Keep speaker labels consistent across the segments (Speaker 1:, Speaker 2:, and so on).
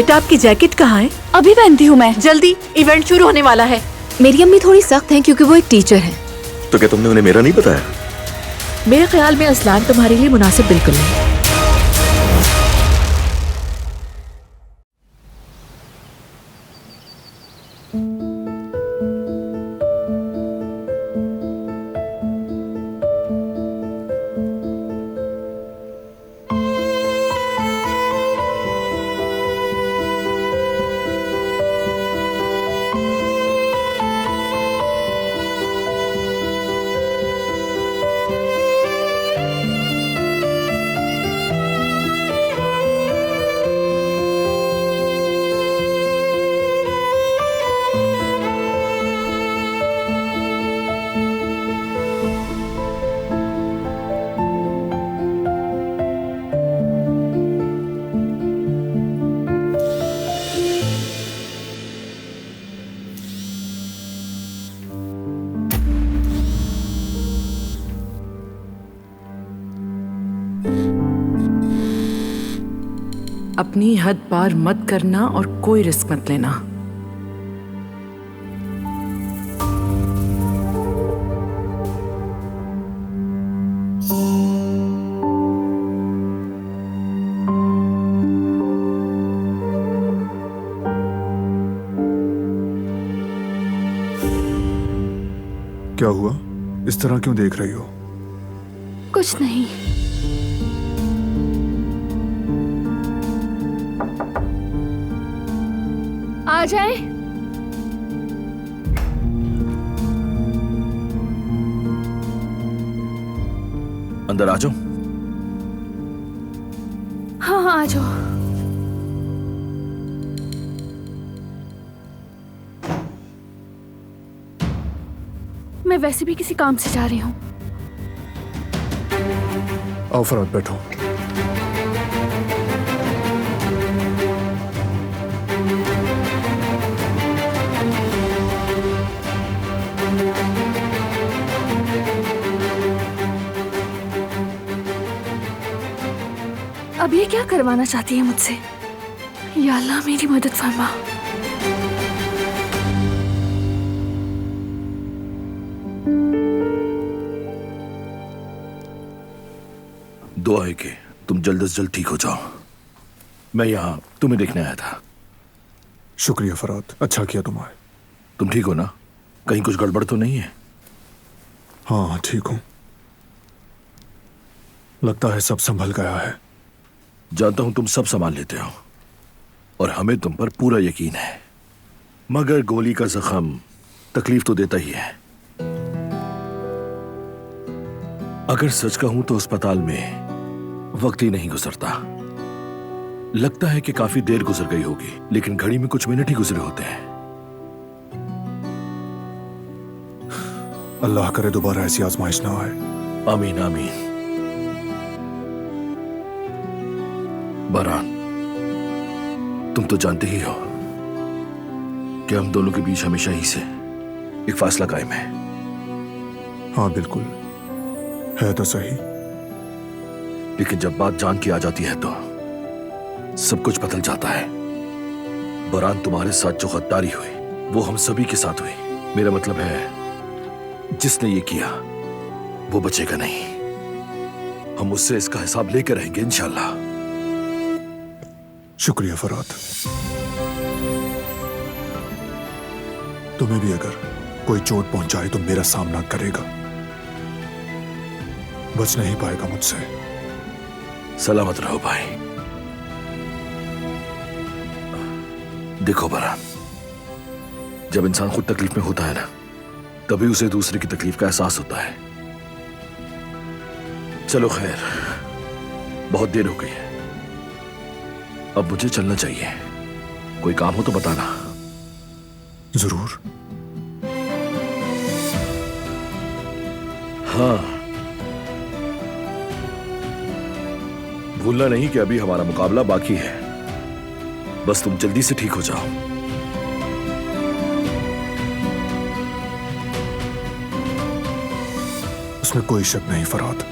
Speaker 1: बेटा आपकी जैकेट कहाँ है?
Speaker 2: अभी पहनती हूँ मैं।
Speaker 1: जल्दी, इवेंट शुरू होने वाला है।
Speaker 2: मेरी अम्मी थोड़ी सख्त हैं क्योंकि वो एक टीचर है।
Speaker 3: तो क्या तुमने उन्हें मेरा नहीं बताया?
Speaker 1: मेरे ख्याल में असलान तुम्हारे लिए मुनासिब बिल्कुल नहीं।
Speaker 4: अपनी हद पार मत करना और कोई रिस्क मत लेना।
Speaker 5: क्या हुआ? इस तरह क्यों देख रही हो?
Speaker 2: कुछ नहीं। आ जाए।
Speaker 3: अंदर आ जाओ।
Speaker 2: हाँ हाँ, आ जाओ। मैं वैसे भी किसी काम से जा रही हूँ।
Speaker 5: आओ फराद, बैठो।
Speaker 2: अब ये क्या करवाना चाहती है मुझसे? या अल्लाह मेरी मदद फरमा।
Speaker 3: दुआ है कि तुम जल्द से जल्द ठीक हो जाओ। मैं यहाँ तुम्हें देखने आया था।
Speaker 5: शुक्रिया फराद, अच्छा किया तुम आए।
Speaker 3: तुम ठीक हो ना? कहीं कुछ गड़बड़ तो नहीं है?
Speaker 5: हाँ ठीक हूँ, लगता है सब संभल गया है।
Speaker 3: जानता हूं तुम सब संभाल लेते हो और हमें तुम पर पूरा यकीन है, मगर गोली का जख्म तकलीफ तो देता ही है। अगर सच कहूं तो अस्पताल में वक्त ही नहीं गुजरता। लगता है कि काफी देर गुजर गई होगी, लेकिन घड़ी में कुछ मिनट ही गुजरे होते हैं।
Speaker 5: अल्लाह करे दोबारा ऐसी आजमाइश ना आए।
Speaker 3: आमीन आमीन। बरहान, तुम तो जानते ही हो कि हम दोनों के बीच हमेशा ही से एक फासला कायम है।
Speaker 5: हाँ बिल्कुल है तो सही,
Speaker 3: लेकिन जब बात जान की आ जाती है तो सब कुछ बदल जाता है। बरहान, तुम्हारे साथ जो गद्दारी हुई वो हम सभी के साथ हुई। मेरा मतलब है जिसने ये किया वो बचेगा नहीं। हम उससे इसका हिसाब लेकर रहेंगे इंशाल्लाह।
Speaker 5: शुक्रिया फराद। तुम्हें भी अगर कोई चोट पहुंचाए तो मेरा सामना करेगा, बच नहीं पाएगा मुझसे।
Speaker 3: सलामत रहो भाई। देखो बरहान, जब इंसान खुद तकलीफ में होता है ना, तभी उसे दूसरे की तकलीफ का एहसास होता है। चलो खैर, बहुत देर हो गई है, अब मुझे चलना चाहिए। कोई काम हो तो बताना।
Speaker 5: जरूर।
Speaker 3: हाँ, भूलना नहीं कि अभी हमारा मुकाबला बाकी है। बस तुम जल्दी से ठीक हो जाओ।
Speaker 5: उसमें कोई शक नहीं फराद।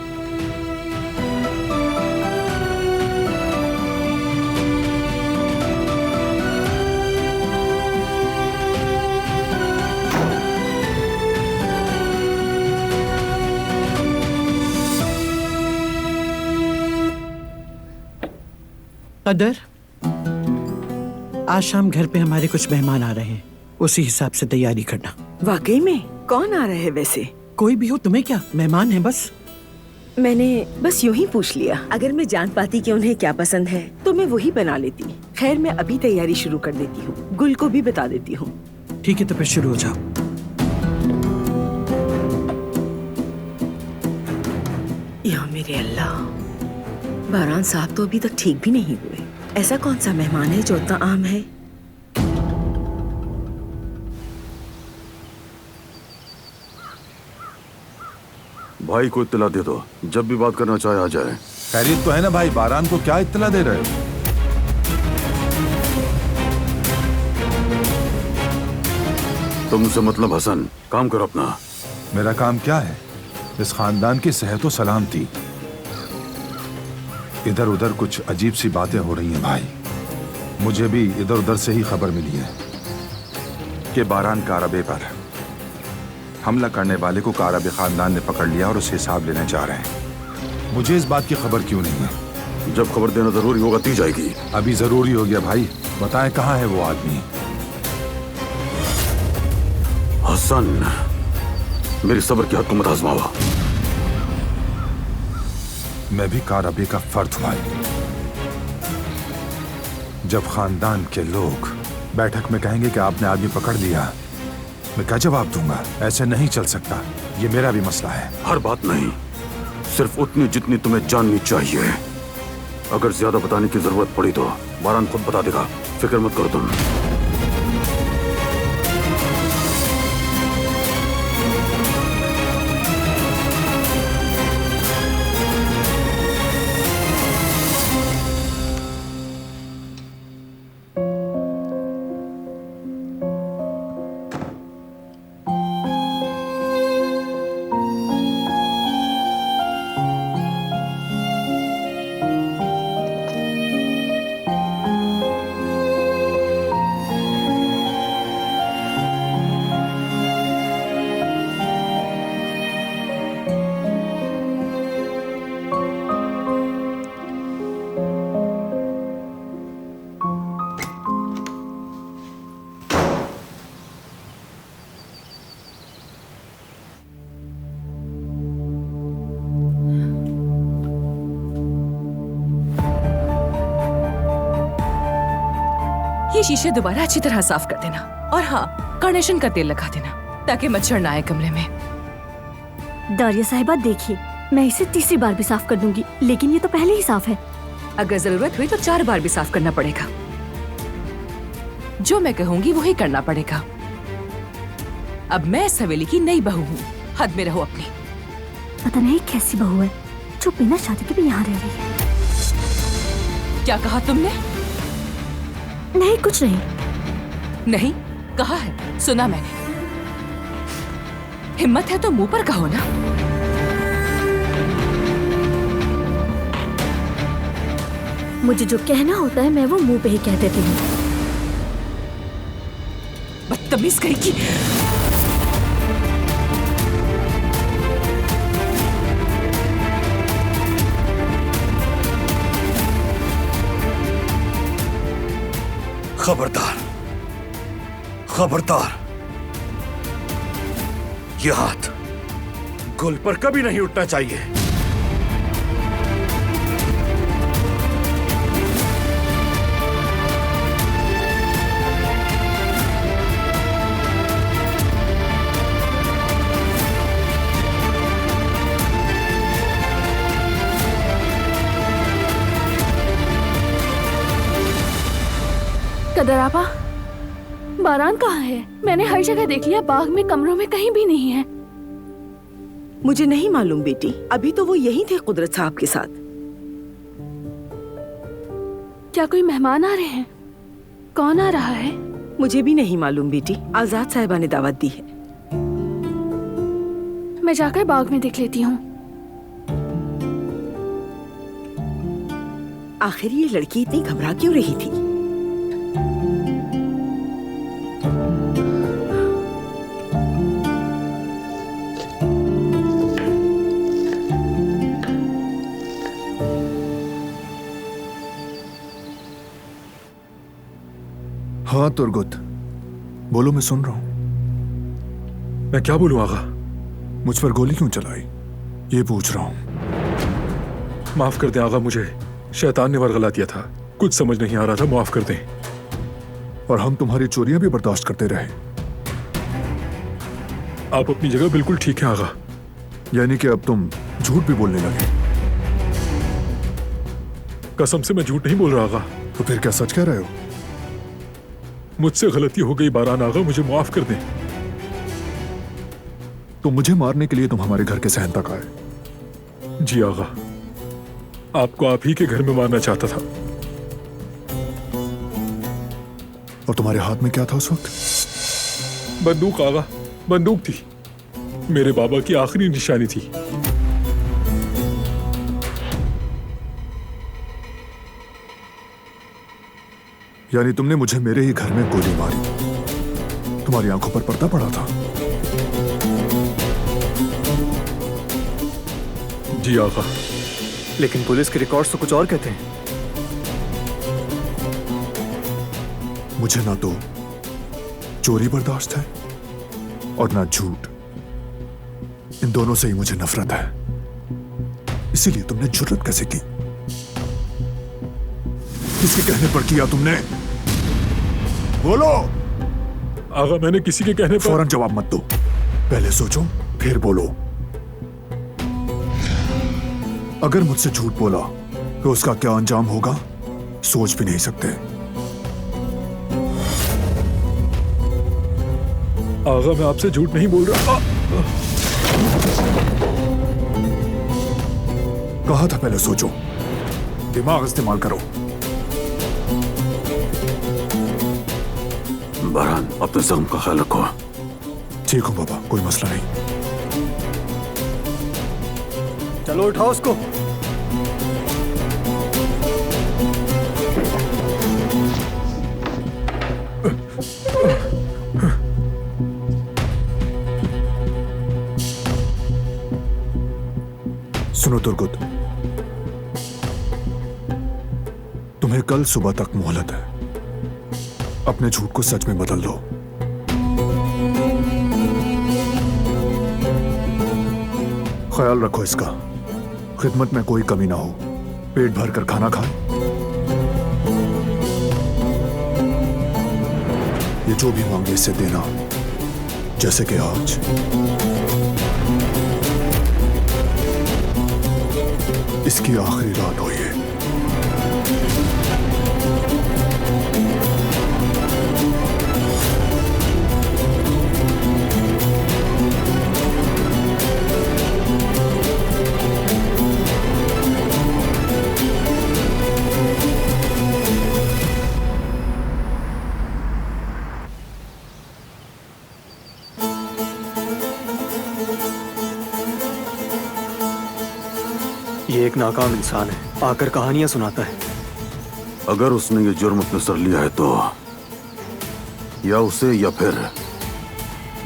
Speaker 6: कदर, आज शाम घर पे हमारे कुछ मेहमान आ रहे हैं, उसी हिसाब से तैयारी करना।
Speaker 7: वाकई में? कौन आ रहे हैं वैसे?
Speaker 6: कोई भी हो, तुम्हें क्या, मेहमान है बस।
Speaker 7: मैंने बस यूं ही पूछ लिया। अगर मैं जान पाती कि उन्हें क्या पसंद है तो मैं वही बना लेती। खैर, मैं अभी तैयारी शुरू कर देती हूँ, गुल को भी बता देती हूँ।
Speaker 6: ठीक है, तो फिर शुरू हो जाओ।
Speaker 7: या मेरे अल्लाह, बारान साहब तो अभी तक ठीक भी नहीं हुए। ऐसा कौन सा मेहमान है जो इतना आम है?
Speaker 3: भाई को इत्तला दे दो, जब भी बात करना चाहे आ जाए।
Speaker 5: खैरियत तो है ना भाई? बारान को क्या इत्तला दे रहे हो?
Speaker 3: तुमसे मतलब हसन, काम करो अपना।
Speaker 5: मेरा काम क्या है? इस खानदान की सेहत व सलामती। इधर उधर कुछ अजीब सी बातें हो रही हैं भाई। मुझे भी इधर उधर से ही खबर मिली है
Speaker 8: कि बारान कारबे पर हमला करने वाले को कारबे खानदान ने पकड़ लिया और उससे हिसाब लेने जा रहे हैं।
Speaker 5: मुझे इस बात की खबर क्यों नहीं है?
Speaker 3: जब खबर देना जरूरी होगा दी जाएगी।
Speaker 5: अभी जरूरी हो गया भाई, बताएं कहाँ है वो आदमी?
Speaker 3: हसन, मेरी सब्र की हद को मत आजमाओ।
Speaker 5: मैं भी कारबे का फर्द हुआ। जब खानदान के लोग बैठक में कहेंगे कि आपने आदमी पकड़ लिया, मैं क्या जवाब दूंगा? ऐसे नहीं चल सकता, ये मेरा भी मसला है।
Speaker 3: हर बात नहीं, सिर्फ उतनी जितनी तुम्हें जाननी चाहिए। अगर ज्यादा बताने की जरूरत पड़ी तो बारान खुद बता देगा, फिक्र मत करो तुम।
Speaker 4: ये शीशे दोबारा अच्छी तरह साफ कर देना, और हाँ, कार्नेशन का तेल लगा देना ताकि मच्छर ना आए कमरे में।
Speaker 2: दारिया साहिबा देखिए, मैं इसे तीसरी बार भी साफ कर दूंगी, लेकिन ये तो पहले ही साफ है।
Speaker 4: अगर जरूरत हुई तो 4 बार भी साफ करना पड़ेगा। जो मैं कहूंगी वही करना पड़ेगा। अब मैं इस हवेली की नई बहू हूँ, हद में रहो अपनी।
Speaker 2: पता नहीं कैसी बहू है जो बिना शादी के भी यहाँ रह रही है।
Speaker 4: क्या कहा तुमने?
Speaker 2: नहीं, कुछ नहीं।
Speaker 4: नहीं कहा है, सुना मैंने। हिम्मत है तो मुंह पर कहो ना।
Speaker 2: मुझे जो कहना होता है मैं वो मुंह पे ही कह देती हूँ।
Speaker 4: बदतमीज कहीं की।
Speaker 3: खबरदार, खबरदार, ये हाथ गुल पर कभी नहीं उठना चाहिए।
Speaker 2: कदर आपा, बारान कहाँ है? मैंने हर जगह देख लिया, बाग में, कमरों में, कहीं भी नहीं है।
Speaker 7: मुझे नहीं मालूम बेटी, अभी तो वो यहीं थे कुदरत साहब के साथ।
Speaker 2: क्या कोई मेहमान आ रहे हैं? कौन आ रहा है?
Speaker 7: मुझे भी नहीं मालूम बेटी, आजाद साहिबा ने दावत दी है।
Speaker 2: मैं जाकर बाग में देख लेती हूँ।
Speaker 7: आखिर ये लड़की इतनी घबरा क्यों रही थी?
Speaker 5: हाँ तुर्गुत, बोलो, मैं सुन रहा हूं।
Speaker 3: मैं क्या बोलूं आगा?
Speaker 5: मुझ पर गोली क्यों चलाई, ये पूछ रहा हूं।
Speaker 3: माफ कर दें आगा, मुझे शैतान ने वरगला दिया था, कुछ समझ नहीं आ रहा था, माफ कर दें।
Speaker 5: और हम तुम्हारी चोरियां भी बर्दाश्त करते रहे।
Speaker 3: आप अपनी जगह बिल्कुल ठीक है आगा।
Speaker 5: यानी कि अब तुम झूठ भी बोलने लगे?
Speaker 3: कसम से मैं झूठ नहीं बोल रहा आगा।
Speaker 5: तो फिर क्या सच कह रहे हो?
Speaker 3: मुझसे गलती हो गई बारान आगा, मुझे माफ कर दें।
Speaker 5: तो मुझे मारने के लिए तुम हमारे घर के सहन तक आए?
Speaker 3: जी आगा, आपको आप ही के घर में मारना चाहता था।
Speaker 5: और तुम्हारे हाथ में क्या था उस वक्त?
Speaker 3: बंदूक आगा, बंदूक थी, मेरे बाबा की आखिरी निशानी थी।
Speaker 5: यानी तुमने मुझे मेरे ही घर में गोली मारी, तुम्हारी आंखों पर पर्दा पड़ा था?
Speaker 3: जी आगा।
Speaker 9: लेकिन पुलिस के रिकॉर्ड्स तो कुछ और कहते हैं।
Speaker 5: मुझे ना तो चोरी बर्दाश्त है और ना झूठ, इन दोनों से ही मुझे नफरत है। इसीलिए तुमने जुर्रत कैसे की? किसके कहने पर किया तुमने? बोलो।
Speaker 3: आगा, मैंने किसी के कहने पर।
Speaker 5: फौरन जवाब मत दो, पहले सोचो फिर बोलो। अगर मुझसे झूठ बोला तो उसका क्या अंजाम होगा, सोच भी नहीं सकते।
Speaker 3: आगा, मैं आपसे झूठ नहीं बोल रहा।
Speaker 5: कहा था पहले सोचो, दिमाग इस्तेमाल करो।
Speaker 3: बारान, अपने जख्म का ख्याल रखो।
Speaker 5: ठीक हूं बाबा, कोई मसला नहीं।
Speaker 9: चलो उठाओ उसको।
Speaker 5: सुनो तुर्गुत, तुम्हें कल सुबह तक मोहलत है, अपने झूठ को सच में बदल दो। ख्याल रखो इसका, खिदमत में कोई कमी ना हो, पेट भर कर खाना खाए। ये जो भी मांगे इसे देना, जैसे कि आज। इसकी आखिरी रात हो ये।
Speaker 9: ये एक नाकाम इंसान है, आकर कहानियां सुनाता है।
Speaker 3: अगर उसने ये जुर्म अपने सर लिया है तो या उसे या फिर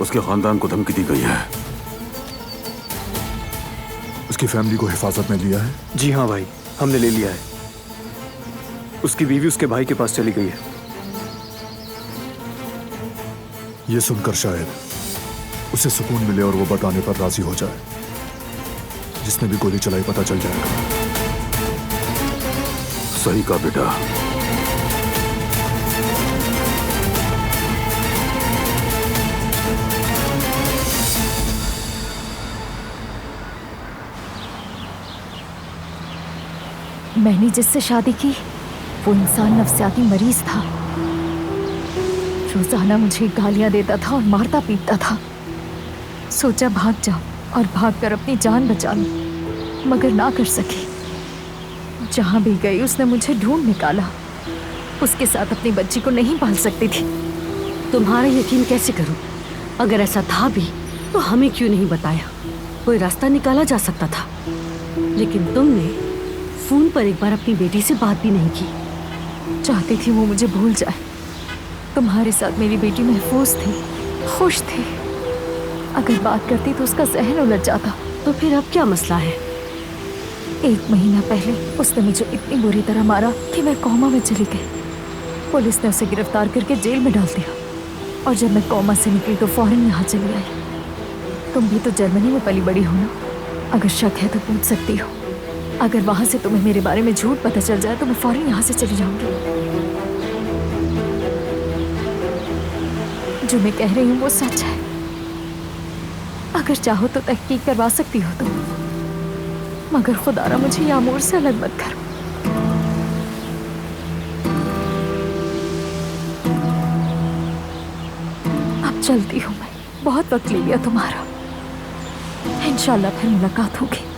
Speaker 3: उसके खानदान को धमकी दी गई है।
Speaker 5: उसकी फैमिली को हिफाजत में लिया है?
Speaker 9: जी हाँ भाई, हमने ले लिया है। उसकी बीवी उसके भाई के पास चली गई है।
Speaker 5: ये सुनकर शायद उसे सुकून मिले और वो बताने पर राजी हो जाए। जिसने भी गोली चलाई पता चल जाएगा।
Speaker 3: सही कहा बेटा।
Speaker 2: मैंने जिससे शादी की वो इंसान नफसियाती मरीज था। रोजाना मुझे गालियां देता था और मारता पीटता था। सोचा भाग जाऊं और भागकर अपनी जान बचा लूं, मगर ना कर सकी। जहां भी गई उसने मुझे ढूंढ निकाला। उसके साथ अपनी बच्ची को नहीं पाल सकती थी।
Speaker 10: तुम्हारा यकीन कैसे करूं? अगर ऐसा था भी तो हमें क्यों नहीं बताया? कोई रास्ता निकाला जा सकता था। लेकिन तुमने फोन पर एक बार अपनी बेटी से बात भी नहीं की।
Speaker 2: चाहती थी वो मुझे भूल जाए। तुम्हारे साथ मेरी बेटी महफूज थी, खुश थी। अगर बात करती तो उसका जहन उलट जाता।
Speaker 10: तो फिर अब क्या मसला है?
Speaker 2: 1 महीना पहले उसने मुझे इतनी बुरी तरह मारा कि मैं कोमा में चली गई। पुलिस ने उसे गिरफ्तार करके जेल में डाल दिया और जब मैं कोमा से निकली तो फौरन यहाँ चली आई। तुम भी तो जर्मनी में पली बड़ी हो ना, अगर शक है तो पूछ सकती हो। अगर वहां से तुम्हें मेरे बारे में झूठ पता चल जाए तो मैं फौरन यहाँ से चली जाऊंगी। जो मैं कह रही हूँ वो सच है। अगर चाहो तो तहकीक करवा सकती हो तुम, मगर खुदारा मुझे यामूर से अलग मत करो। अब चलती हूँ मैं, बहुत वक्त ले लिया तुम्हारा। इंशाल्लाह फिर मुलाकात होगी।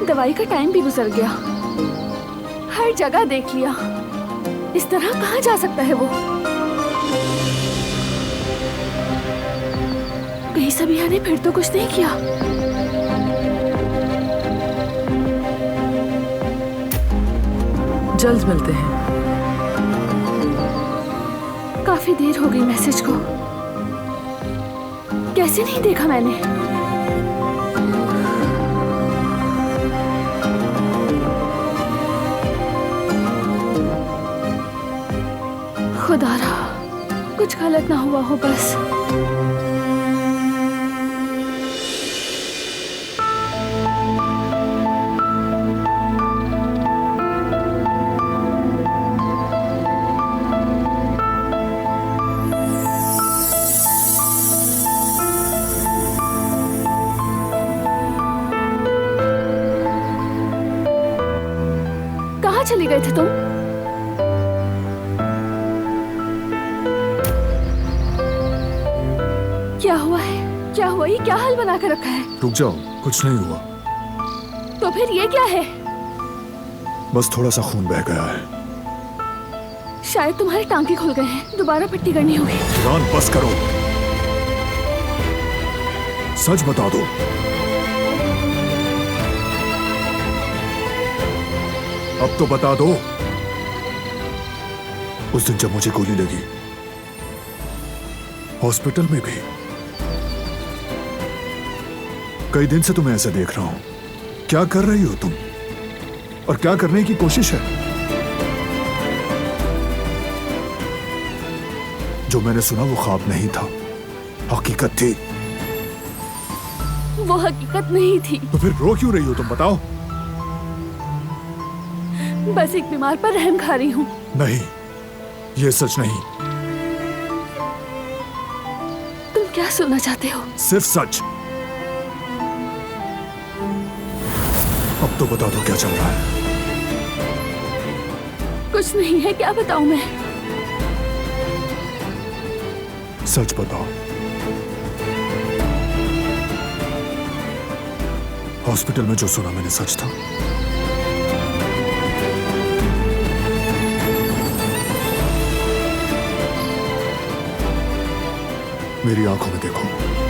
Speaker 11: दवाई का टाइम भी गुजर गया, हर जगह देख लिया। इस तरह कहाँ जा सकता है वो? कहीं सबिया ने फिर तो कुछ नहीं किया।
Speaker 1: जल्द मिलते हैं।
Speaker 11: काफी देर हो गई मैसेज को, कैसे नहीं देखा मैंने? खुदारा कुछ गलत ना हुआ हो बस। कहाँ चले गए थे तुम? क्या हुआ है? क्या हुआ? ये क्या हाल बना कर रखा है?
Speaker 5: रुक जाओ, कुछ नहीं हुआ।
Speaker 11: तो फिर ये क्या है?
Speaker 5: बस थोड़ा सा खून बह गया है।
Speaker 11: शायद तुम्हारे टांके खुल गए हैं, दोबारा पट्टी करनी होगी।
Speaker 5: जान बस करो, सच बता दो। अब तो बता दो। उस दिन जब मुझे गोली लगी हॉस्पिटल में भी, कई दिन से तुम्हें ऐसे देख रहा हूं। क्या कर रही हो तुम और क्या करने की कोशिश है? जो मैंने सुना वो ख्वाब नहीं था, हकीकत थी।
Speaker 11: वो हकीकत नहीं थी।
Speaker 5: तो फिर रो क्यों रही हो तुम, बताओ?
Speaker 11: बस एक बीमार पर रहम खा रही हूँ।
Speaker 5: नहीं, ये सच नहीं।
Speaker 11: तुम क्या सुनना चाहते हो?
Speaker 5: सिर्फ सच। अब तो बता दो क्या चल रहा है।
Speaker 11: कुछ नहीं है, क्या बताऊं मैं?
Speaker 5: सच बताओ। हॉस्पिटल में जो सुना मैंने सच था? मेरी आंखों में देखो।